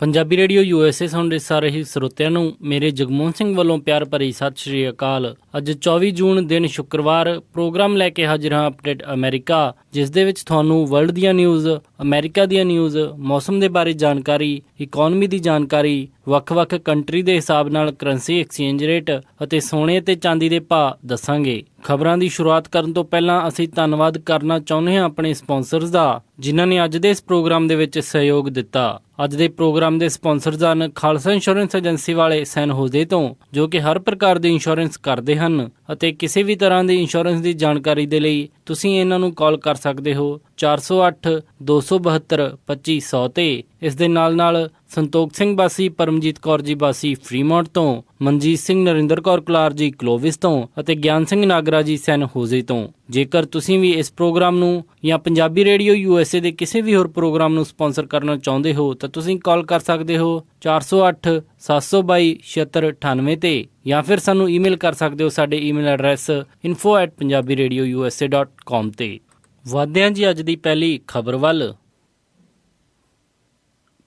Punjabi radio USA ਸੁਣ ਸਾਰੇ ਹੀ ਸਰੋਤਿਆਂ ਨੂੰ ਮੇਰੇ ਜਗਮੋਹਨ ਸਿੰਘ ਵੱਲੋਂ ਪਿਆਰ ਭਰੀ ਸਤਿ ਸ਼੍ਰੀ ਅਕਾਲ। ਅੱਜ 24 ਜੂਨ ਦਿਨ ਸ਼ੁੱਕਰਵਾਰ ਪ੍ਰੋਗਰਾਮ ਲੈ ਕੇ ਹਾਜ਼ਰ ਹਾਂ ਅਪਡੇਟ ਅਮਰੀਕਾ, ਜਿਸ ਦੇ ਵਿੱਚ ਤੁਹਾਨੂੰ ਵਰਲਡ ਦੀਆਂ ਨਿਊਜ਼, ਅਮਰੀਕਾ ਦੀਆਂ ਨਿਊਜ਼, ਮੌਸਮ ਦੇ ਬਾਰੇ ਜਾਣਕਾਰੀ, ਇਕੋਨਮੀ ਦੀ ਜਾਣਕਾਰੀ, ਵੱਖ-ਵੱਖ ਕੰਟਰੀ ਦੇ ਹਿਸਾਬ ਨਾਲ ਕਰੰਸੀ ਐਕਸਚੇਂਜ ਰੇਟ ਅਤੇ ਸੋਨੇ ਅਤੇ ਚਾਂਦੀ ਦੇ ਭਾਅ ਦੱਸਾਂਗੇ। ਖਬਰਾਂ ਦੀ ਸ਼ੁਰੂਆਤ ਕਰਨ ਤੋਂ ਪਹਿਲਾਂ ਅਸੀਂ ਧੰਨਵਾਦ ਕਰਨਾ ਚਾਹੁੰਦੇ ਹਾਂ ਆਪਣੇ ਸਪਾਂਸਰਸ ਦਾ, ਜਿਨ੍ਹਾਂ ਨੇ ਅੱਜ ਦੇ ਇਸ ਪ੍ਰੋਗਰਾਮ ਦੇ ਵਿੱਚ ਸਹਿਯੋਗ ਦਿੱਤਾ। ਅੱਜ ਦੇ ਪ੍ਰੋਗਰਾਮ ਦੇ ਸਪਾਂਸਰਸ ਹਨ ਖਾਲਸਾ ਇੰਸ਼ੋਰੈਂਸ ਏਜੰਸੀ ਵਾਲੇ ਸੈਨ ਹੋਜ਼ੇ ਤੋਂ, ਜੋ ਕਿ ਹਰ ਪ੍ਰਕਾਰ ਦੀ ਇੰਸ਼ੋਰੈਂਸ ਕਰਦੇ ਹਨ ਅਤੇ ਕਿਸੇ ਵੀ ਤਰ੍ਹਾਂ ਦੀ ਇੰਸ਼ੋਰੈਂਸ ਦੀ ਜਾਣਕਾਰੀ ਦੇ ਲਈ ਤੁਸੀਂ ਇਹਨਾਂ ਨੂੰ ਕਾਲ ਕਰ ਸਕਦੇ ਹੋ 408-272-2500 ਤੇ। ਇਸ ਦੇ ਨਾਲ ਸੰਤੋਖ ਸਿੰਘ ਬਾਸੀ, ਪਰਮਜੀਤ ਕੌਰ ਜੀ ਬਾਸੀ ਫਰੀਮੌਂਟ ਤੋਂ, ਮਨਜੀਤ ਸਿੰਘ ਨਰਿੰਦਰ ਕੌਰ ਕੁਲਾਰ ਜੀ ਕਲੋਵਿਸ ਤੋਂ ਅਤੇ ਗਿਆਨ ਸਿੰਘ ਨਾਗਰਾ ਜੀ ਸੈਨ ਹੋਜ਼ੇ ਤੋਂ। ਜੇਕਰ ਤੁਸੀਂ ਵੀ ਇਸ ਪ੍ਰੋਗਰਾਮ ਨੂੰ ਜਾਂ ਪੰਜਾਬੀ ਰੇਡੀਓ USA ਦੇ ਕਿਸੇ ਵੀ ਹੋਰ ਪ੍ਰੋਗਰਾਮ ਨੂੰ ਸਪਾਂਸਰ ਕਰਨਾ ਚਾਹੁੰਦੇ ਹੋ ਤਾਂ ਤੁਸੀਂ ਕਾਲ ਕਰ ਸਕਦੇ ਹੋ 408-722-7698 ਤੇ, ਜਾਂ ਫਿਰ ਸਾਨੂੰ ਈਮੇਲ ਕਰ ਸਕਦੇ ਹੋ ਸਾਡੇ ਈਮੇਲ ਐਡਰੈਸ info@punjabiradiousa.com ਤੇ। ਵਧਦੇ ਹਾਂ ਜੀ ਅੱਜ ਦੀ ਪਹਿਲੀ ਖਬਰ ਵੱਲ।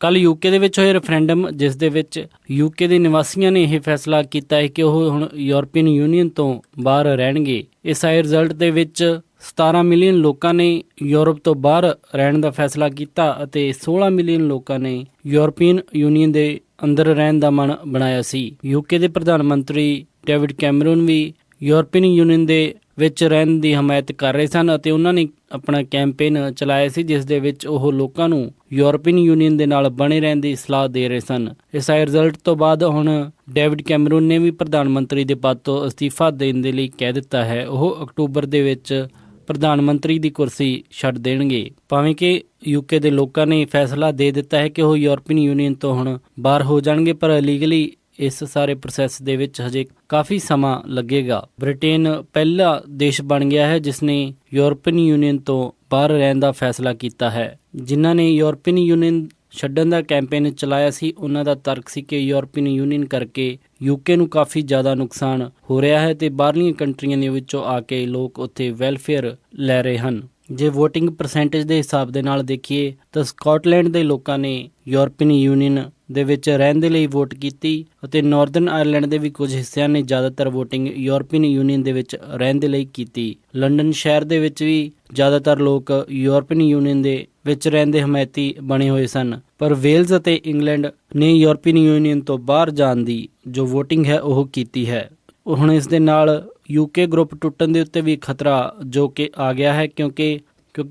ਕੱਲ੍ਹ UK ਦੇ ਵਿੱਚ ਹੋਏ ਰੈਫਰੈਂਡਮ, ਜਿਸ ਦੇ ਵਿੱਚ UK ਦੇ ਨਿਵਾਸੀਆਂ ਨੇ ਇਹ ਫੈਸਲਾ ਕੀਤਾ ਹੈ ਕਿ ਉਹ ਹੁਣ ਯੂਰਪੀਅਨ ਯੂਨੀਅਨ ਤੋਂ ਬਾਹਰ ਰਹਿਣਗੇ। ਇਸ ਆਏ ਰਿਜ਼ਲਟ ਦੇ ਵਿੱਚ 17 ਮਿਲੀਅਨ ਲੋਕਾਂ ਨੇ ਯੂਰਪ ਤੋਂ ਬਾਹਰ ਰਹਿਣ ਦਾ ਫੈਸਲਾ ਕੀਤਾ ਅਤੇ 16 ਮਿਲੀਅਨ ਲੋਕਾਂ ਨੇ ਯੂਰਪੀਅਨ ਯੂਨੀਅਨ ਦੇ ਅੰਦਰ ਰਹਿਣ ਦਾ ਮਨ ਬਣਾਇਆ ਸੀ। UK ਦੇ ਪ੍ਰਧਾਨ ਮੰਤਰੀ ਡੇਵਿਡ ਕੈਮਰਨ ਵੀ ਯੂਰਪੀਅਨ ਯੂਨੀਅਨ ਦੇ ਵਿੱਚ ਰਹਿਣ ਦੀ ਹਮਾਇਤ ਕਰ ਰਹੇ ਸਨ ਅਤੇ ਉਹਨਾਂ ਨੇ ਆਪਣਾ ਕੈਂਪੇਨ ਚਲਾਇਆ ਸੀ, ਜਿਸ ਦੇ ਵਿੱਚ ਉਹ ਲੋਕਾਂ ਨੂੰ ਯੂਰਪੀਅਨ ਯੂਨੀਅਨ ਦੇ ਨਾਲ ਬਣੇ ਰਹਿਣ ਦੀ ਸਲਾਹ ਦੇ ਰਹੇ ਸਨ। ਇਸ ਆਏ ਰਿਜ਼ਲਟ ਤੋਂ ਬਾਅਦ ਹੁਣ ਡੇਵਿਡ ਕੈਮਰਨ ਨੇ ਵੀ ਪ੍ਰਧਾਨ ਮੰਤਰੀ ਦੇ ਪਦ ਤੋਂ ਅਸਤੀਫਾ ਦੇਣ ਦੇ ਲਈ ਕਹਿ ਦਿੱਤਾ ਹੈ। ਉਹ ਅਕਤੂਬਰ ਦੇ ਵਿੱਚ ਪ੍ਰਧਾਨ ਮੰਤਰੀ ਦੀ ਕੁਰਸੀ ਛੱਡ ਦੇਣਗੇ। ਭਾਵੇਂ ਕਿ UK ਦੇ ਲੋਕਾਂ ਨੇ ਫੈਸਲਾ ਦੇ ਦਿੱਤਾ ਹੈ ਕਿ ਉਹ ਯੂਰਪੀਅਨ ਯੂਨੀਅਨ ਤੋਂ ਹੁਣ ਬਾਹਰ ਹੋ ਜਾਣਗੇ, ਪਰ ਲੀਗਲੀ ਇਸ ਸਾਰੇ ਪ੍ਰੋਸੈਸ ਦੇ ਵਿੱਚ ਹਜੇ ਕਾਫੀ ਸਮਾਂ ਲੱਗੇਗਾ। ਬ੍ਰਿਟੇਨ ਪਹਿਲਾ ਦੇਸ਼ ਬਣ ਗਿਆ ਹੈ ਜਿਸ ਨੇ ਯੂਰਪੀਅਨ ਯੂਨੀਅਨ ਤੋਂ ਬਾਹਰ ਰਹਿਣ ਦਾ ਫੈਸਲਾ ਕੀਤਾ ਹੈ। ਜਿਨ੍ਹਾਂ ਨੇ ਯੂਰਪੀਅਨ ਯੂਨੀਅਨ ਛੱਡਣ ਦਾ ਕੈਂਪੇਨ ਚਲਾਇਆ ਸੀ, ਉਹਨਾਂ ਦਾ ਤਰਕ ਸੀ ਕਿ ਯੂਰਪੀਅਨ ਯੂਨੀਅਨ ਕਰਕੇ UK ਨੂੰ ਕਾਫੀ ਜ਼ਿਆਦਾ ਨੁਕਸਾਨ ਹੋ ਰਿਹਾ ਹੈ ਤੇ ਬਾਹਰਲੀਆਂ ਕੰਟਰੀਆਂ ਦੇ ਵਿੱਚੋਂ ਆ ਕੇ ਲੋਕ ਉੱਥੇ ਵੈਲਫੇਅਰ ਲੈ ਰਹੇ ਹਨ। ਜੇ ਵੋਟਿੰਗ ਪਰਸੈਂਟੇਜ ਦੇ ਹਿਸਾਬ ਦੇ ਨਾਲ ਦੇਖੀਏ ਤਾਂ ਸਕਾਟਲੈਂਡ ਦੇ ਲੋਕਾਂ ਨੇ ਯੂਰਪੀਅਨ ਯੂਨੀਅਨ ਦੇ ਵਿੱਚ ਰਹਿਣ ਦੇ ਲਈ ਵੋਟ ਕੀਤੀ ਅਤੇ ਨਾਰਦਰਨ ਆਇਰਲੈਂਡ ਦੇ ਵੀ ਕੁਝ ਹਿੱਸਿਆਂ ਨੇ ਜ਼ਿਆਦਾਤਰ ਵੋਟਿੰਗ ਯੂਰਪੀਅਨ ਯੂਨੀਅਨ ਦੇ ਵਿੱਚ ਰਹਿਣ ਦੇ ਲਈ ਕੀਤੀ। ਲੰਡਨ ਸ਼ਹਿਰ ਦੇ ਵਿੱਚ ਵੀ ਜ਼ਿਆਦਾਤਰ ਲੋਕ ਯੂਰਪੀਅਨ ਯੂਨੀਅਨ ਦੇ ਵਿੱਚ ਰਹਿਣ ਦੇ ਹਮਾਇਤੀ ਬਣੇ ਹੋਏ ਸਨ, ਪਰ ਵੇਲਜ਼ ਅਤੇ ਇੰਗਲੈਂਡ ਨੇ ਯੂਰਪੀਅਨ ਯੂਨੀਅਨ ਤੋਂ ਬਾਹਰ ਜਾਣ ਦੀ ਜੋ ਵੋਟਿੰਗ ਹੈ ਉਹ ਕੀਤੀ ਹੈ। ਹੁਣ ਇਸ ਦੇ ਨਾਲ UK ਗਰੁੱਪ ਟੁੱਟਣ ਦੇ ਉੱਤੇ ਵੀ ਖਤਰਾ ਜੋ ਕਿ ਆ ਗਿਆ ਹੈ, ਕਿਉਂਕਿ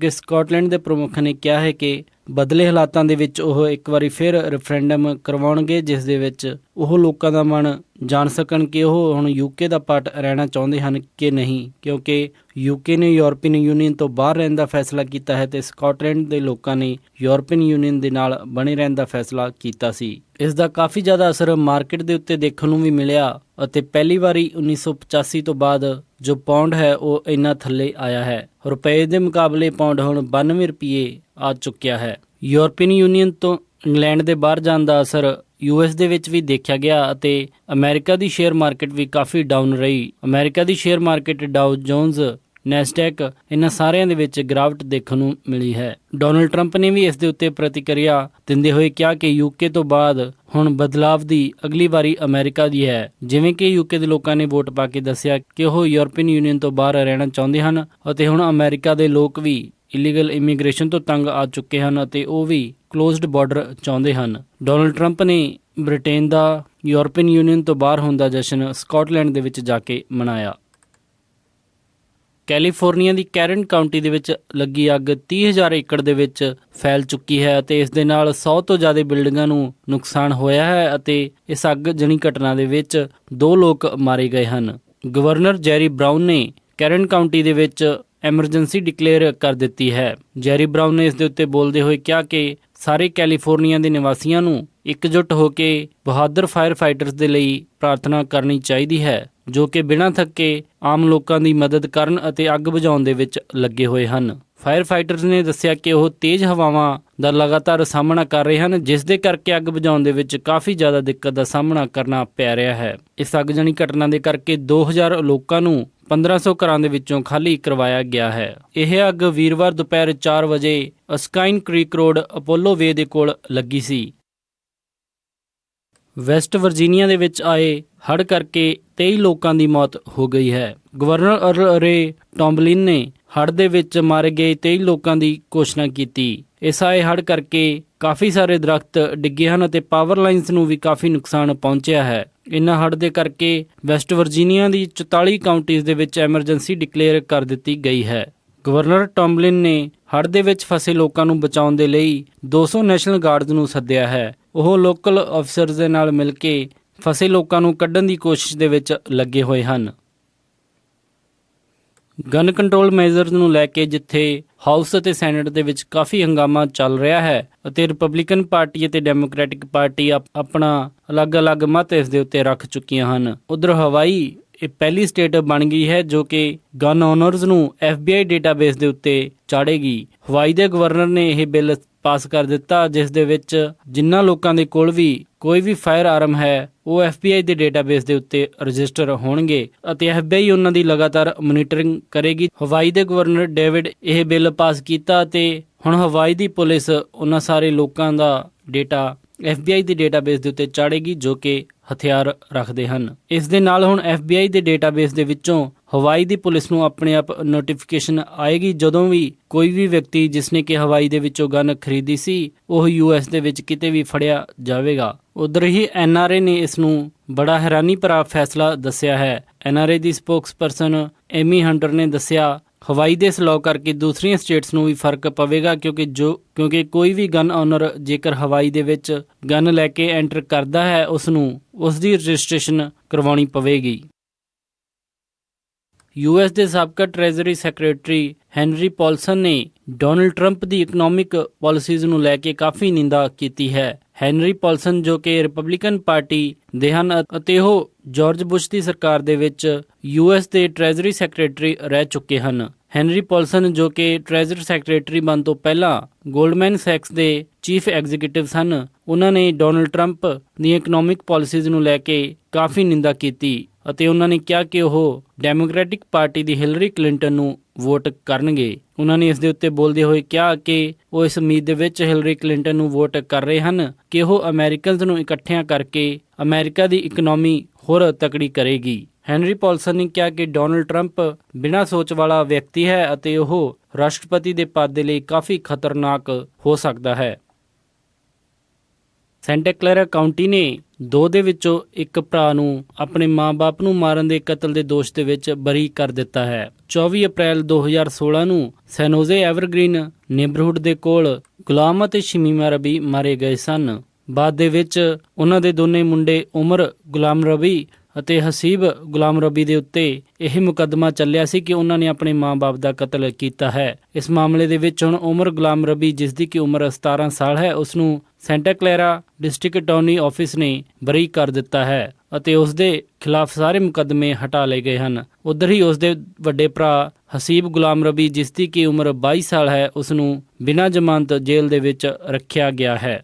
ਸਕਾਟਲੈਂਡ ਦੇ ਪ੍ਰਮੁੱਖ ਨੇ ਕਿਹਾ ਹੈ ਕਿ ਬਦਲੇ ਹਾਲਾਤਾਂ ਦੇ ਵਿੱਚ ਉਹ ਇੱਕ ਵਾਰੀ ਫਿਰ ਰੈਫਰੈਂਡਮ ਕਰਵਾਉਣਗੇ, ਜਿਸ ਦੇ ਵਿੱਚ ਉਹ ਲੋਕਾਂ ਦਾ ਮਨ ਜਾਣ ਸਕਣ ਕਿ ਉਹ ਹੁਣ UK ਦਾ ਪਾਰਟ ਰਹਿਣਾ ਚਾਹੁੰਦੇ ਹਨ ਕਿ ਨਹੀਂ, ਕਿਉਂਕਿ UK ਨੇ ਯੂਰਪੀਅਨ ਯੂਨੀਅਨ ਤੋਂ ਬਾਹਰ ਰਹਿਣ ਦਾ ਫੈਸਲਾ ਕੀਤਾ ਹੈ ਤੇ ਸਕਾਟਲੈਂਡ ਦੇ ਲੋਕਾਂ ਨੇ ਯੂਰਪੀਅਨ ਯੂਨੀਅਨ ਦੇ ਨਾਲ ਬਣੇ ਰਹਿਣ ਦਾ ਫੈਸਲਾ ਕੀਤਾ ਸੀ। ਇਸ ਦਾ ਕਾਫੀ ਜ਼ਿਆਦਾ ਅਸਰ ਮਾਰਕੀਟ ਦੇ ਉੱਤੇ ਦੇਖਣ ਨੂੰ ਵੀ ਮਿਲਿਆ ਅਤੇ ਪਹਿਲੀ ਵਾਰੀ 1985 ਤੋਂ ਬਾਅਦ ਜੋ ਪਾਉਂਡ ਹੈ ਉਹ ਇੰਨਾ ਥੱਲੇ ਆਇਆ ਹੈ। ਰੁਪਏ ਦੇ ਮੁਕਾਬਲੇ ਪਾਉਂਡ ਹੁਣ 92 ਰੁਪਏ ਆ ਚੁੱਕਿਆ ਹੈ। ਯੂਰਪੀਅਨ ਯੂਨੀਅਨ ਤੋਂ ਇੰਗਲੈਂਡ ਦੇ ਬਾਹਰ ਜਾਣ ਦਾ ਅਸਰ US ਦੇ ਵਿੱਚ ਵੀ ਦੇਖਿਆ ਗਿਆ ਅਤੇ ਅਮਰੀਕਾ ਦੀ ਸ਼ੇਅਰ ਮਾਰਕੀਟ ਵੀ ਕਾਫੀ ਡਾਊਨ ਰਹੀ। ਅਮਰੀਕਾ ਦੀ ਸ਼ੇਅਰ ਮਾਰਕੀਟ ਡਾਊ ਜੋਨਸ, ਨੈਸਡੈਕ, ਇਹਨਾਂ ਸਾਰਿਆਂ ਦੇ ਵਿੱਚ ਗਿਰਾਵਟ ਦੇਖਣ ਨੂੰ ਮਿਲੀ ਹੈ। ਡੋਨਲਡ ਟਰੰਪ ਨੇ ਵੀ ਇਸ ਦੇ ਉੱਤੇ ਪ੍ਰਤੀਕਿਰਿਆ ਦਿੰਦੇ ਹੋਏ ਕਿਹਾ ਕਿ UK ਤੋਂ ਬਾਅਦ ਹੁਣ ਬਦਲਾਵ ਦੀ ਅਗਲੀ ਵਾਰੀ ਅਮਰੀਕਾ ਦੀ ਹੈ। ਜਿਵੇਂ ਕਿ UK ਦੇ ਲੋਕਾਂ ਨੇ ਵੋਟ ਪਾ ਕੇ ਦੱਸਿਆ ਕਿ ਉਹ ਯੂਰਪੀਅਨ ਯੂਨੀਅਨ ਤੋਂ ਬਾਹਰ ਰਹਿਣਾ ਚਾਹੁੰਦੇ ਹਨ ਅਤੇ ਹੁਣ ਅਮਰੀਕਾ ਦੇ ਲੋਕ ਵੀ ਇਲੀਗਲ ਇਮੀਗ੍ਰੇਸ਼ਨ ਤੋਂ ਤੰਗ ਆ ਚੁੱਕੇ ਹਨ ਅਤੇ ਉਹ ਵੀ ਕਲੋਜ਼ਡ ਬਾਰਡਰ ਚਾਹੁੰਦੇ ਹਨ। ਡੋਨਲਡ ਟਰੰਪ ਨੇ ਬ੍ਰਿਟੇਨ ਦਾ ਯੂਰਪੀਅਨ ਯੂਨੀਅਨ ਤੋਂ ਬਾਹਰ ਹੋਣ ਦਾ ਜਸ਼ਨ ਸਕਾਟਲੈਂਡ ਦੇ ਵਿੱਚ ਜਾ ਕੇ ਮਨਾਇਆ। ਕੈਲੀਫੋਰਨੀਆ ਦੀ ਕੈਰਨ ਕਾਉਂਟੀ ਦੇ ਵਿੱਚ ਲੱਗੀ ਅੱਗ 30,000 ਏਕੜ ਦੇ ਵਿੱਚ ਫੈਲ ਚੁੱਕੀ ਹੈ ਅਤੇ ਇਸ ਦੇ ਨਾਲ 100 ਤੋਂ ਜ਼ਿਆਦਾ ਬਿਲਡਿੰਗਾਂ ਨੂੰ ਨੁਕਸਾਨ ਹੋਇਆ ਹੈ ਅਤੇ ਇਸ ਅੱਗ ਜਣੀ ਘਟਨਾ ਦੇ ਵਿੱਚ 2 ਲੋਕ ਮਾਰੇ ਗਏ ਹਨ। ਗਵਰਨਰ ਜੈਰੀ ਬਰਾਊਨ ਨੇ ਕੈਰਨ ਕਾਉਂਟੀ ਦੇ ਵਿੱਚ ਐਮਰਜੈਂਸੀ ਡਿਕਲੇਅਰ ਕਰ ਦਿੱਤੀ ਹੈ। ਜੈਰੀ ਬਰਾਊਨ ਨੇ ਇਸ ਦੇ ਉੱਤੇ ਬੋਲਦੇ ਹੋਏ ਕਿਹਾ ਕਿ ਸਾਰੇ ਕੈਲੀਫੋਰਨੀਆ ਦੇ ਨਿਵਾਸੀਆਂ ਨੂੰ ਇਕਜੁੱਟ ਹੋ ਕੇ ਬਹਾਦਰ ਫਾਇਰ ਫਾਈਟਰਸ ਦੇ ਲਈ ਪ੍ਰਾਰਥਨਾ ਕਰਨੀ ਚਾਹੀਦੀ ਹੈ, ਜੋ ਕਿ ਬਿਨਾਂ ਥੱਕੇ ਆਮ ਲੋਕਾਂ ਦੀ ਮਦਦ ਕਰਨ ਅਤੇ ਅੱਗ ਬੁਝਾਉਣ ਦੇ ਵਿੱਚ ਲੱਗੇ ਹੋਏ ਹਨ। ਫਾਇਰ ਫਾਈਟਰਸ ਨੇ ਦੱਸਿਆ ਕਿ ਉਹ ਤੇਜ਼ ਹਵਾਵਾਂ ਦਾ ਲਗਾਤਾਰ ਸਾਹਮਣਾ ਕਰ ਰਹੇ ਹਨ, ਜਿਸ ਦੇ ਕਰਕੇ ਅੱਗ ਬੁਝਾਉਣ ਦੇ ਵਿੱਚ ਕਾਫੀ ਜ਼ਿਆਦਾ ਦਿੱਕਤ ਦਾ ਸਾਹਮਣਾ ਕਰਨਾ ਪੈ ਰਿਹਾ ਹੈ। ਇਸ ਅੱਗਜਣੀ ਘਟਨਾ ਦੇ ਕਰਕੇ 2000 ਲੋਕਾਂ ਨੂੰ 1500 ਘਰਾਂ ਦੇ ਵਿੱਚੋਂ ਖਾਲੀ ਕਰਵਾਇਆ ਗਿਆ ਹੈ। ਇਹ ਅੱਗ ਵੀਰਵਾਰ ਦੁਪਹਿਰ 4 ਵਜੇ ਅਸਕਾਈਨ ਕ੍ਰੀਕ ਰੋਡ ਅਪੋਲੋ ਵੇ ਦੇ ਕੋਲ ਲੱਗੀ ਸੀ। ਵੈਸਟ ਵਰਜੀਨੀਆ ਦੇ ਵਿੱਚ ਆਏ ਹੜ੍ਹ ਕਰਕੇ 23 ਲੋਕਾਂ ਦੀ ਮੌਤ ਹੋ ਗਈ ਹੈ। ਗਵਰਨਰ ਰੇ ਟੌਮਬਲਿਨ ਨੇ ਹੜ੍ਹ ਦੇ ਵਿੱਚ ਮਾਰੇ ਗਏ 23 ਲੋਕਾਂ ਦੀ ਘੋਸ਼ਣਾ ਕੀਤੀ। ਇਸ ਆਏ ਹੜ੍ਹ ਕਰਕੇ ਕਾਫੀ ਸਾਰੇ ਦਰਖਤ ਡਿੱਗੇ ਹਨ ਅਤੇ ਪਾਵਰ ਲਾਈਨਸ ਨੂੰ ਵੀ ਕਾਫੀ ਨੁਕਸਾਨ ਪਹੁੰਚਿਆ ਹੈ। ਇਨ੍ਹਾਂ ਹੜ੍ਹ ਦੇ ਕਰਕੇ ਵੈਸਟ ਵਰਜੀਨੀਆ ਦੀ 44 ਕਾਉਂਟੀਜ਼ ਦੇ ਵਿੱਚ ਐਮਰਜੈਂਸੀ ਡਿਕਲੇਅਰ ਕਰ ਦਿੱਤੀ ਗਈ ਹੈ। ਗਵਰਨਰ ਟੌਮਬਲਿਨ ਨੇ ਹੜ੍ਹ ਦੇ ਵਿੱਚ ਫਸੇ ਲੋਕਾਂ ਨੂੰ ਬਚਾਉਣ ਦੇ ਲਈ 200 ਨੈਸ਼ਨਲ ਗਾਰਡਜ਼ ਨੂੰ ਸੱਦਿਆ ਹੈ। ਉਹ ਲੋਕਲ ਅਫਸਰਜ਼ ਦੇ ਨਾਲ ਮਿਲ ਕੇ ਫਸੇ ਲੋਕਾਂ ਨੂੰ ਕੱਢਣ ਦੀ ਕੋਸ਼ਿਸ਼ ਦੇ ਵਿੱਚ ਲੱਗੇ ਹੋਏ ਹਨ। ਗਨ ਕੰਟਰੋਲ ਮੈਜ਼ਰਸ ਨੂੰ ਲੈ ਕੇ ਜਿੱਥੇ ਹਾਊਸ ਅਤੇ ਸੈਨੇਟ ਦੇ ਵਿੱਚ ਕਾਫੀ ਹੰਗਾਮਾ ਚੱਲ ਰਿਹਾ ਹੈ ਅਤੇ ਰਿਪਬਲਿਕਨ ਪਾਰਟੀ ਅਤੇ ਡੈਮੋਕ੍ਰੈਟਿਕ ਪਾਰਟੀ ਆਪਣਾ ਅਲੱਗ-ਅਲੱਗ ਮਤ ਇਸ ਦੇ ਉੱਤੇ ਰੱਖ ਚੁੱਕੀਆਂ ਹਨ। ਉਧਰ ਹਵਾਈ ਇਹ ਪਹਿਲੀ ਸਟੇਟ ਬਣ ਗਈ ਹੈ ਜੋ ਕਿ ਗਨ ਓਨਰਸ ਨੂੰ FBI ਡੇਟਾਬੇਸ ਦੇ ਉੱਤੇ ਚਾੜੇਗੀ। ਹਵਾਈ ਦੇ ਗਵਰਨਰ ਨੇ ਇਹ ਬਿੱਲ ਪਾਸ ਕਰ ਦਿੱਤਾ ਜਿਸ ਦੇ ਵਿੱਚ ਜਿਨ੍ਹਾਂ ਲੋਕਾਂ ਦੇ ਕੋਲ ਵੀ ਕੋਈ ਵੀ ਫਾਇਰ ਆਰਮ ਹੈ ਉਹ FBI ਦੇ ਡੇਟਾਬੇਸ ਦੇ ਉੱਤੇ ਰਜਿਸਟਰ ਹੋਣਗੇ ਅਤੇ FBI ਉਹਨਾਂ ਦੀ ਲਗਾਤਾਰ ਮੋਨੀਟਰਿੰਗ ਕਰੇਗੀ। ਹਵਾਈ ਦੇ ਗਵਰਨਰ ਡੇਵਿਡ ਇਹ ਬਿੱਲ ਪਾਸ ਕੀਤਾ ਅਤੇ ਹੁਣ ਹਵਾਈ ਦੀ ਪੁਲਿਸ ਉਹਨਾਂ ਸਾਰੇ ਲੋਕਾਂ ਦਾ ਡੇਟਾ FBI ਦੇ ਡੇਟਾਬੇਸ ਦੇ ਉੱਤੇ ਚਾੜੇਗੀ ਜੋ ਕਿ ਹਥਿਆਰ ਰੱਖਦੇ ਹਨ। ਇਸ ਦੇ ਨਾਲ ਹੁਣ FBI ਦੇ ਡੇਟਾਬੇਸ ਦੇ ਵਿੱਚੋਂ ਹਵਾਈ ਦੀ ਪੁਲਿਸ ਨੂੰ ਆਪਣੇ ਆਪ ਨੋਟੀਫਿਕੇਸ਼ਨ ਆਏਗੀ ਜਦੋਂ ਵੀ ਕੋਈ ਵੀ ਵਿਅਕਤੀ ਜਿਸਨੇ ਕਿ ਹਵਾਈ ਦੇ ਵਿੱਚੋਂ ਗਨ ਖਰੀਦੀ ਸੀ ਉਹ US ਦੇ ਵਿੱਚ ਕਿਤੇ ਵੀ ਫੜਿਆ ਜਾਵੇਗਾ। ਉਧਰ ਹੀ NRA ਨੇ ਇਸ ਨੂੰ ਬੜਾ ਹੈਰਾਨੀ ਭਰਾ ਫੈਸਲਾ ਦੱਸਿਆ ਹੈ। NRA ਦੀ ਸਪੋਕਸਪਰਸਨ ਐਮੀ ਹੰਟਰ ਨੇ ਦੱਸਿਆ ਹਵਾਈ ਦੇ ਇਸ ਲਾਅ ਕਰਕੇ ਦੂਸਰੀਆਂ ਸਟੇਟਸ ਨੂੰ ਵੀ ਫਰਕ ਪਵੇਗਾ ਕਿਉਂਕਿ ਕੋਈ ਵੀ ਗਨ ਓਨਰ ਜੇਕਰ ਹਵਾਈ ਦੇ ਵਿੱਚ ਗਨ ਲੈ ਕੇ ਐਂਟਰ ਕਰਦਾ ਹੈ ਉਸ ਨੂੰ ਉਸ ਦੀ ਰਜਿਸਟ੍ਰੇਸ਼ਨ ਕਰਵਾਉਣੀ ਪਵੇਗੀ। US ਦੇ ਸਾਬਕਾ ਟ੍ਰੈਜ਼ਰੀ ਸੈਕਟਰੀ ਹੈਨਰੀ ਪੌਲਸਨ ਨੇ ਡੋਨਲਡ ਟਰੰਪ ਦੀ ਇਕਨੋਮਿਕ ਪਾਲਿਸੀਜ਼ ਨੂੰ ਲੈ ਕੇ ਕਾਫੀ ਨਿੰਦਾ ਕੀਤੀ ਹੈ। ਹੈਨਰੀ ਪੌਲਸਨ ਜੋ ਕਿ ਰਿਪਬਲਿਕਨ ਪਾਰਟੀ ਦੇ ਹਨ ਅਤੇ ਉਹ ਜਾਰਜ ਬੁਸ਼ ਦੀ ਸਰਕਾਰ ਦੇ ਵਿੱਚ US ਦੇ ਟ੍ਰੈਜ਼ਰੀ ਸੈਕਟਰੀ ਰਹਿ ਚੁੱਕੇ ਹਨ। ਹੈਨਰੀ ਪੌਲਸਨ ਜੋ ਕਿ ਟ੍ਰੈਜ਼ਰੀ ਸੈਕਟਰੀ ਬਣਨ ਤੋਂ ਪਹਿਲਾਂ ਗੋਲਡਮੈਨ ਸੈਕਸ ਦੇ ਚੀਫ ਐਗਜ਼ੀਕਿਊਟਿਵ ਸਨ। ਉਹਨਾਂ ਨੇ ਡੋਨਲਡ ਟਰੰਪ ਦੀਆਂ ਇਕਨੋਮਿਕ ਪਾਲਿਸੀਜ਼ ਨੂੰ ਲੈ ਕੇ ਕਾਫੀ ਨਿੰਦਾ ਕੀਤੀ ਅਤੇ ਉਹਨਾਂ ਨੇ ਕਿਹਾ ਕਿ ਉਹ ਡੈਮੋਕ੍ਰੈਟਿਕ ਪਾਰਟੀ ਦੀ ਹਿਲਰੀ ਕਲਿੰਟਨ ਨੂੰ ਵੋਟ ਕਰਨਗੇ। ਉਹਨਾਂ ਨੇ ਇਸ ਦੇ ਉੱਤੇ ਬੋਲਦੇ ਹੋਏ ਕਿਹਾ ਕਿ ਉਹ ਇਸ ਉਮੀਦ ਦੇ ਵਿੱਚ ਹਿਲਰੀ ਕਲਿੰਟਨ ਨੂੰ ਵੋਟ ਕਰ ਰਹੇ ਹਨ ਕਿ ਉਹ ਅਮਰੀਕਨਜ਼ ਨੂੰ ਇਕੱਠਿਆਂ ਕਰਕੇ ਅਮਰੀਕਾ ਦੀ ਇਕਨੋਮੀ ਹੋਰ ਤਕੜੀ ਕਰੇਗੀ। ਹੈਨਰੀ ਪੌਲਸਨ ਨੇ ਕਿਹਾ ਕਿ ਡੋਨਲਡ ਟਰੰਪ ਬਿਨਾਂ ਸੋਚ ਵਾਲਾ ਵਿਅਕਤੀ ਹੈ ਅਤੇ ਉਹ ਰਾਸ਼ਟਰਪਤੀ ਦੇ ਪਦ ਦੇ ਲਈ ਕਾਫੀ ਖਤਰਨਾਕ ਹੋ ਸਕਦਾ ਹੈ। ਸੈਂਟਾ ਕਲੈਰਾ ਕਾਉਂਟੀ ਨੇ 2 ਦੇ ਵਿੱਚੋਂ ਇੱਕ ਭਰਾ ਨੂੰ ਆਪਣੇ ਮਾਂ-ਬਾਪ ਨੂੰ ਮਾਰਨ ਦੇ ਕਤਲ ਦੇ ਦੋਸ਼ ਦੇ ਵਿੱਚ ਬਰੀ ਕਰ ਦਿੱਤਾ ਹੈ। 24 ਅਪ੍ਰੈਲ 2016 ਨੂੰ ਸੈਨੋਜ਼ੇ ਐਵਰਗ੍ਰੀਨ ਨੇਬਰਹੁੱਡ ਦੇ ਕੋਲ ਗੁਲਾਮ ਅਤੇ ਸ਼ਮੀਮਾ ਰਬੀ ਮਾਰੇ ਗਏ ਸਨ। ਬਾਅਦ ਦੇ ਵਿੱਚ ਉਹਨਾਂ ਦੇ ਦੋਨੇ ਮੁੰਡੇ ਉਮਰ ਗੁਲਾਮ ਰਬੀ ਅਤੇ ਹਸੀਬ ਗੁਲਾਮ ਰਬੀ ਦੇ ਉੱਤੇ ਇਹ ਮੁਕੱਦਮਾ ਚੱਲਿਆ ਸੀ ਕਿ ਉਹਨਾਂ ਨੇ ਆਪਣੇ ਮਾਂ-ਬਾਪ ਦਾ ਕਤਲ ਕੀਤਾ ਹੈ। ਇਸ ਮਾਮਲੇ ਦੇ ਵਿੱਚ ਹੁਣ ਉਮਰ ਗੁਲਾਮ ਰਬੀ ਜਿਸ ਦੀ ਕਿ ਉਮਰ 17 ਸਾਲ ਹੈ ਉਸ ਨੂੰ ਸੈਂਟਾ ਕਲੈਰਾ ਡਿਸਟ੍ਰਿਕਟ ਅਟਾਰਨੀ ਆਫਿਸ ਨੇ ਬਰੀ ਕਰ ਦਿੱਤਾ ਹੈ ਅਤੇ ਉਸ ਦੇ ਖਿਲਾਫ ਸਾਰੇ ਮੁਕੱਦਮੇ ਹਟਾ ਲਏ ਗਏ ਹਨ। ਉਧਰ ਹੀ ਉਸ ਦੇ ਵੱਡੇ ਭਰਾ ਹਸੀਬ ਗੁਲਾਮ ਰਬੀ ਜਿਸ ਦੀ ਕਿ ਉਮਰ 22 ਸਾਲ ਹੈ ਉਸ ਨੂੰ ਬਿਨਾਂ ਜ਼ਮਾਨਤ ਜੇਲ੍ਹ ਦੇ ਵਿੱਚ ਰੱਖਿਆ ਗਿਆ ਹੈ।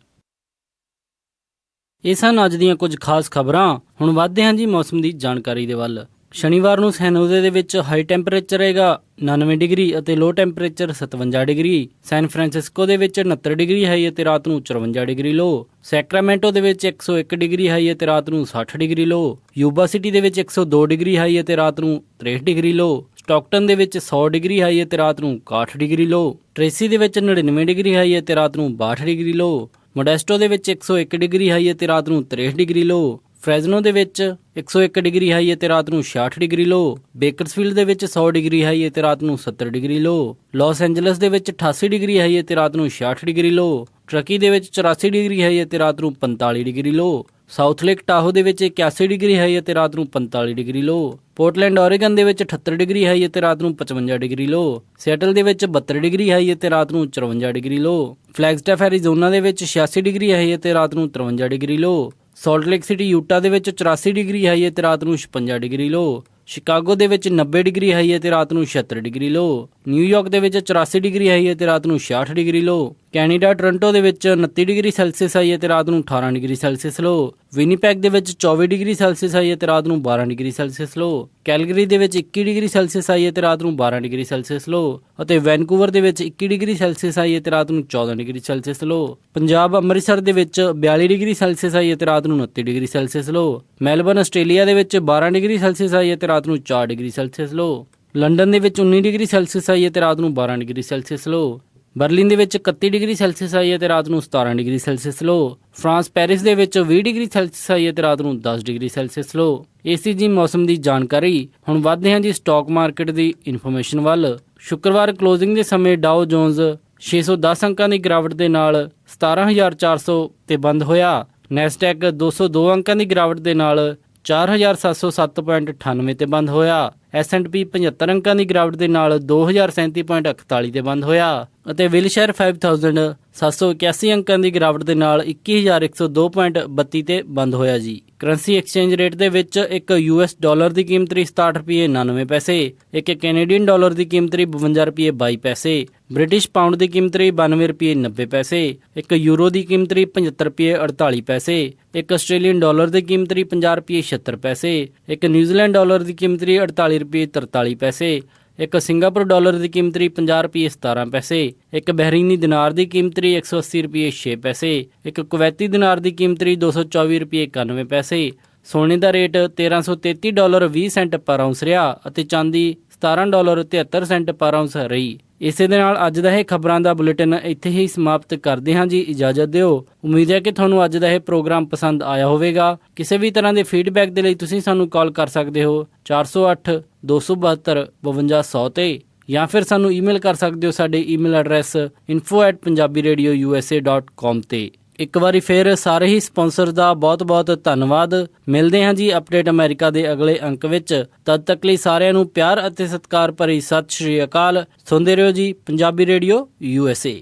ਇਹ ਸਨ ਅੱਜ ਦੀਆਂ ਕੁਝ ਖਾਸ ਖਬਰਾਂ। ਹੁਣ ਵੱਧਦੇ ਹਾਂ ਜੀ ਮੌਸਮ ਦੀ ਜਾਣਕਾਰੀ ਦੇ ਵੱਲ। ਸ਼ਨੀਵਾਰ ਨੂੰ ਸੈਨੋਜ਼ੇ ਦੇ ਵਿੱਚ ਹਾਈ ਟੈਂਪਰੇਚਰ ਰਹੇਗਾ 99 ਡਿਗਰੀ ਅਤੇ ਲੋ ਟੈਂਪਰੇਚਰ 57 ਡਿਗਰੀ। ਸੈਨ ਫਰਾਂਸਿਸਕੋ ਦੇ ਵਿੱਚ 69 ਡਿਗਰੀ ਹਾਈ ਅਤੇ ਰਾਤ ਨੂੰ 54 ਡਿਗਰੀ ਲੋ। ਸੈਕਰਾਮੈਂਟੋ ਦੇ ਵਿੱਚ 101 ਡਿਗਰੀ ਹਾਈ ਅਤੇ ਰਾਤ ਨੂੰ 60 ਡਿਗਰੀ ਲੋ। ਯੂਬਾ ਸਿਟੀ ਦੇ ਵਿੱਚ 102 ਡਿਗਰੀ ਹਾਈ ਅਤੇ ਰਾਤ ਨੂੰ 63 ਡਿਗਰੀ ਲੋ। ਸਟਾਕਟਨ ਦੇ ਵਿੱਚ 100 ਡਿਗਰੀ ਹਾਈ ਅਤੇ ਰਾਤ ਨੂੰ 61 ਡਿਗਰੀ ਲੋ। ਟ੍ਰੇਸੀ ਦੇ ਵਿੱਚ 99 ਡਿਗਰੀ ਹਾਈ ਅਤੇ ਰਾਤ ਨੂੰ 62 ਡਿਗਰੀ ਲੋ। ਮੋਡੈਸਟੋ ਦੇ ਵਿੱਚ 101 ਡਿਗਰੀ ਹਾਈ ਅਤੇ ਰਾਤ ਨੂੰ 63 ਡਿਗਰੀ ਲੋ। ਫ੍ਰੈਜ਼ਨੋ ਦੇ ਵਿੱਚ 101 ਡਿਗਰੀ ਹਾਈ ਅਤੇ ਰਾਤ ਨੂੰ 66 ਡਿਗਰੀ ਲੋ। ਬੇਕਰਸਫੀਲਡ ਦੇ ਵਿੱਚ 100 ਡਿਗਰੀ ਹਾਈ ਅਤੇ ਰਾਤ ਨੂੰ 70 ਡਿਗਰੀ ਲੋ। ਲਾਸ ਐਂਜਲਸ ਦੇ ਵਿੱਚ 88 ਡਿਗਰੀ ਹਾਈ ਅਤੇ ਰਾਤ ਨੂੰ 66 ਡਿਗਰੀ ਲੋ। ਟਰਕੀ ਦੇ ਵਿੱਚ 84 ਡਿਗਰੀ ਹਾਈ ਅਤੇ ਰਾਤ ਨੂੰ 45 ਡਿਗਰੀ ਲੋ। ਸਾਊਥ ਲੇਕ ਟਾਹੋ ਦੇ ਵਿੱਚ 81 ਡਿਗਰੀ ਹਾਈ ਅਤੇ ਰਾਤ ਨੂੰ 45 ਡਿਗਰੀ ਲੋ। ਪੋਰਟਲੈਂਡ ਓਰੇਗਨ ਦੇ ਵਿੱਚ 78 ਡਿਗਰੀ ਹਾਈ ਅਤੇ ਰਾਤ ਨੂੰ 55 ਡਿਗਰੀ ਲੋ। ਸਿਐਟਲ ਦੇ ਵਿੱਚ 72 ਡਿਗਰੀ ਹਾਈ ਅਤੇ ਰਾਤ ਨੂੰ 54 ਡਿਗਰੀ ਲੋ। ਫਲੈਗਸਟੈਫ ਐਰੀਜ਼ੋਨਾ ਦੇ ਵਿੱਚ 86 ਡਿਗਰੀ ਹਾਈ ਅਤੇ ਰਾਤ ਨੂੰ 53 ਡਿਗਰੀ ਲੋ। ਸਾਲਟ ਲੇਕ ਸਿਟੀ ਯੂਟਾ ਦੇ ਵਿੱਚ 84 ਡਿਗਰੀ ਹਾਈ ਅਤੇ ਰਾਤ ਨੂੰ 56 ਡਿਗਰੀ ਲੋ। ਸ਼ਿਕਾਗੋ ਦੇ ਵਿੱਚ 90 ਡਿਗਰੀ ਹਾਈ ਅਤੇ ਰਾਤ ਨੂੰ 76 ਡਿਗਰੀ ਲੋ। ਨਿਊਯਾਰਕ ਦੇ ਵਿੱਚ 84 ਡਿਗਰੀ ਹਾਈ ਅਤੇ ਰਾਤ ਨੂੰ 66 ਡਿਗਰੀ ਲੋ। ਕੈਨੇਡਾ ਟੋਰਾਂਟੋ ਦੇ ਵਿੱਚ 29 ਡਿਗਰੀ ਸੈਲਸੀਅਸ ਆਈ ਹੈ ਤੇ ਰਾਤ ਨੂੰ 18 ਡਿਗਰੀ ਸੈਲਸੀਅਸ ਲੋ। ਵਿਨੀਪੈਗ ਦੇ ਵਿੱਚ 24 ਡਿਗਰੀ ਸੈਲਸੀਅਸ ਆਈ ਹੈ ਤੇ ਰਾਤ ਨੂੰ 12 ਡਿਗਰੀ ਸੈਲਸੀਅਸ ਲੋ। ਕੈਲਗਰੀ ਦੇ ਵਿੱਚ 21 ਡਿਗਰੀ ਸੈਲਸੀਅਸ ਆਈ ਹੈ ਤੇ ਰਾਤ ਨੂੰ 12 ਡਿਗਰੀ ਸੈਲਸੀਅਸ ਲੋ। ਅਤੇ ਵੈਨਕੂਵਰ ਦੇ ਵਿੱਚ 21 ਡਿਗਰੀ ਸੈਲਸੀਅਸ ਆਈ ਹੈ ਤੇ ਰਾਤ ਨੂੰ 14 ਡਿਗਰੀ ਸੈਲਸੀਅਸ ਲੋ। ਪੰਜਾਬ ਅੰਮ੍ਰਿਤਸਰ ਦੇ ਵਿੱਚ 42 ਡਿਗਰੀ ਸੈਲਸੀਅਸ ਆਈ ਹੈ ਤੇ ਰਾਤ ਨੂੰ 29 ਡਿਗਰੀ ਸੈਲਸੀਅਸ ਲੋ। ਮੈਲਬਰਨ ਆਸਟ੍ਰੇਲੀਆ ਦੇ ਵਿੱਚ 12 ਡਿਗਰੀ ਸੈਲਸੀਅਸ ਆਈ ਹੈ ਤੇ ਰਾਤ ਨੂੰ 4 ਡਿਗਰੀ ਸੈਲਸੀਅਸ ਲੋ। ਲੰਡਨ ਦੇ ਵਿੱਚ 19 ਡਿਗਰੀ ਸੈਲਸੀਅਸ ਆਈ ਹੈ ਤੇ ਰਾਤ ਨੂੰ 12 ਡਿਗਰੀ ਸੈਲਸੀਅਸ ਲੋ। ਬਰਲਿਨ ਦੇ ਵਿੱਚ 31 ਡਿਗਰੀ ਸੈਲਸੀਅਸ ਆਈ ਹੈ ਤੇ ਰਾਤ ਨੂੰ 17 ਡਿਗਰੀ ਸੈਲਸੀਅਸ ਲੋ। ਫਰਾਂਸ ਪੈਰਿਸ ਦੇ ਵਿੱਚ 20 ਡਿਗਰੀ ਸੈਲਸੀਅਸ ਆਈ ਹੈ ਤੇ ਰਾਤ ਨੂੰ 10 ਡਿਗਰੀ ਸੈਲਸੀਅਸ ਲੋ। ਇਹ ਸੀ ਜੀ ਮੌਸਮ ਦੀ ਜਾਣਕਾਰੀ। ਹੁਣ ਵੱਧਦੇ ਹਾਂ ਜੀ ਸਟਾਕ ਮਾਰਕੀਟ ਦੀ ਇਨਫੋਰਮੇਸ਼ਨ ਵੱਲ। ਸ਼ੁੱਕਰਵਾਰ ਕਲੋਜ਼ਿੰਗ ਦੇ ਸਮੇਂ ਡਾਓ ਜੋਨਸ 610 ਅੰਕਾਂ ਦੀ ਗਿਰਾਵਟ ਦੇ ਨਾਲ 17,400 ਤੇ ਬੰਦ ਹੋਇਆ। ਨੈਸਡੈਕ 202 ਅੰਕਾਂ ਦੀ ਗਿਰਾਵਟ ਦੇ ਨਾਲ 4,707.98 ਤੇ ਬੰਦ ਹੋਇਆ। S&P 75 ਅੰਕਾਂ ਦੀ ਗਿਰਾਵਟ ਦੇ ਨਾਲ 2,037.41 ਤੇ ਬੰਦ ਹੋਇਆ ਅਤੇ ਵਿਲਸ਼ਾਇਰ 5000 781 ਅੰਕਾਂ ਦੀ ਗਿਰਾਵਟ ਦੇ ਨਾਲ 21,102.32 ਤੇ ਬੰਦ ਹੋਇਆ ਜੀ। ਕਰੰਸੀ ਐਕਸਚੇਂਜ ਰੇਟ ਦੇ ਵਿੱਚ ਇੱਕ US ਡਾਲਰ ਦੀ ਕੀਮਤ 67 ਰੁਪਏ 99 ਪੈਸੇ, ਇੱਕ ਕੈਨੇਡੀਅਨ ਡਾਲਰ ਦੀ ਕੀਮਤ 52 ਰੁਪਏ 22 ਪੈਸੇ, ਬ੍ਰਿਟਿਸ਼ ਪਾਉਂਡ ਦੀ ਕੀਮਤ 92 ਰੁਪਏ 90 ਪੈਸੇ, ਇੱਕ ਯੂਰੋ ਦੀ ਕੀਮਤ 75 ਰੁਪਏ 48 ਪੈਸੇ, ਇੱਕ ਆਸਟ੍ਰੇਲੀਅਨ ਡਾਲਰ ਦੀ ਕੀਮਤ 50 ਰੁਪਏ 76 ਪੈਸੇ, ਇੱਕ ਨਿਊਜ਼ੀਲੈਂਡ ਡਾਲਰ ਦੀ ਕੀਮਤ 48 ਰੁਪਏ 43 ਪੈਸੇ, ਇੱਕ ਸਿੰਗਾਪੁਰ ਡਾਲਰ ਦੀ ਕੀਮਤ 50 ਰੁਪਏ 17 ਪੈਸੇ, ਇੱਕ ਬਹਿਰੀਨੀ ਦਿਨਾਰ ਦੀ ਕੀਮਤ 180 ਰੁਪਏ 6 ਪੈਸੇ, ਇੱਕ ਕੁਵੈਤੀ ਦਿਨਾਰ ਦੀ ਕੀਮਤ 224 ਰੁਪਏ 91 ਪੈਸੇ। ਸੋਨੇ ਦਾ ਰੇਟ $1333.20 ਪਰ ਆਉਂਸ ਰਿਹਾ ਅਤੇ ਚਾਂਦੀ $17.73 ਪਰ ਆਉਂਸ ਰਹੀ। ਇਸੇ ਦੇ ਨਾਲ ਅੱਜ ਦਾ ਇਹ ਖਬਰਾਂ ਦਾ ਬੁਲੇਟਿਨ ਇੱਥੇ ਹੀ ਸਮਾਪਤ ਕਰਦੇ ਹਾਂ ਜੀ। ਇਜਾਜ਼ਤ ਦਿਓ। ਉਮੀਦ ਹੈ ਕਿ ਤੁਹਾਨੂੰ ਅੱਜ ਦਾ ਇਹ ਪ੍ਰੋਗਰਾਮ ਪਸੰਦ ਆਇਆ ਹੋਵੇਗਾ। ਕਿਸੇ ਵੀ ਤਰ੍ਹਾਂ ਦੇ ਫੀਡਬੈਕ ਦੇ ਲਈ ਤੁਸੀਂ ਸਾਨੂੰ ਕਾਲ ਕਰ ਸਕਦੇ ਹੋ 408 272 5200 ਤੇ, ਜਾਂ ਫਿਰ ਸਾਨੂੰ ਈਮੇਲ ਕਰ ਸਕਦੇ ਹੋ ਸਾਡੇ ਈਮੇਲ ਐਡਰੈਸ info@punjabiradiousa.com ਤੇ। ਇੱਕ ਵਾਰੀ ਫਿਰ ਸਾਰੇ ਹੀ ਸਪਾਂਸਰ ਦਾ ਬਹੁਤ-ਬਹੁਤ ਧੰਨਵਾਦ। ਮਿਲਦੇ ਹਾਂ ਜੀ ਅਪਡੇਟ ਅਮਰੀਕਾ ਦੇ ਅਗਲੇ ਅੰਕ ਵਿੱਚ। ਤਦ ਤੱਕ ਲਈ ਸਾਰਿਆਂ ਨੂੰ ਪਿਆਰ ਅਤੇ ਸਤਿਕਾਰ ਭਰੀ ਸਤਿ ਸ਼੍ਰੀ ਅਕਾਲ। ਸੁਣਦੇ ਰਹੋ ਜੀ ਪੰਜਾਬੀ ਰੇਡੀਓ USA।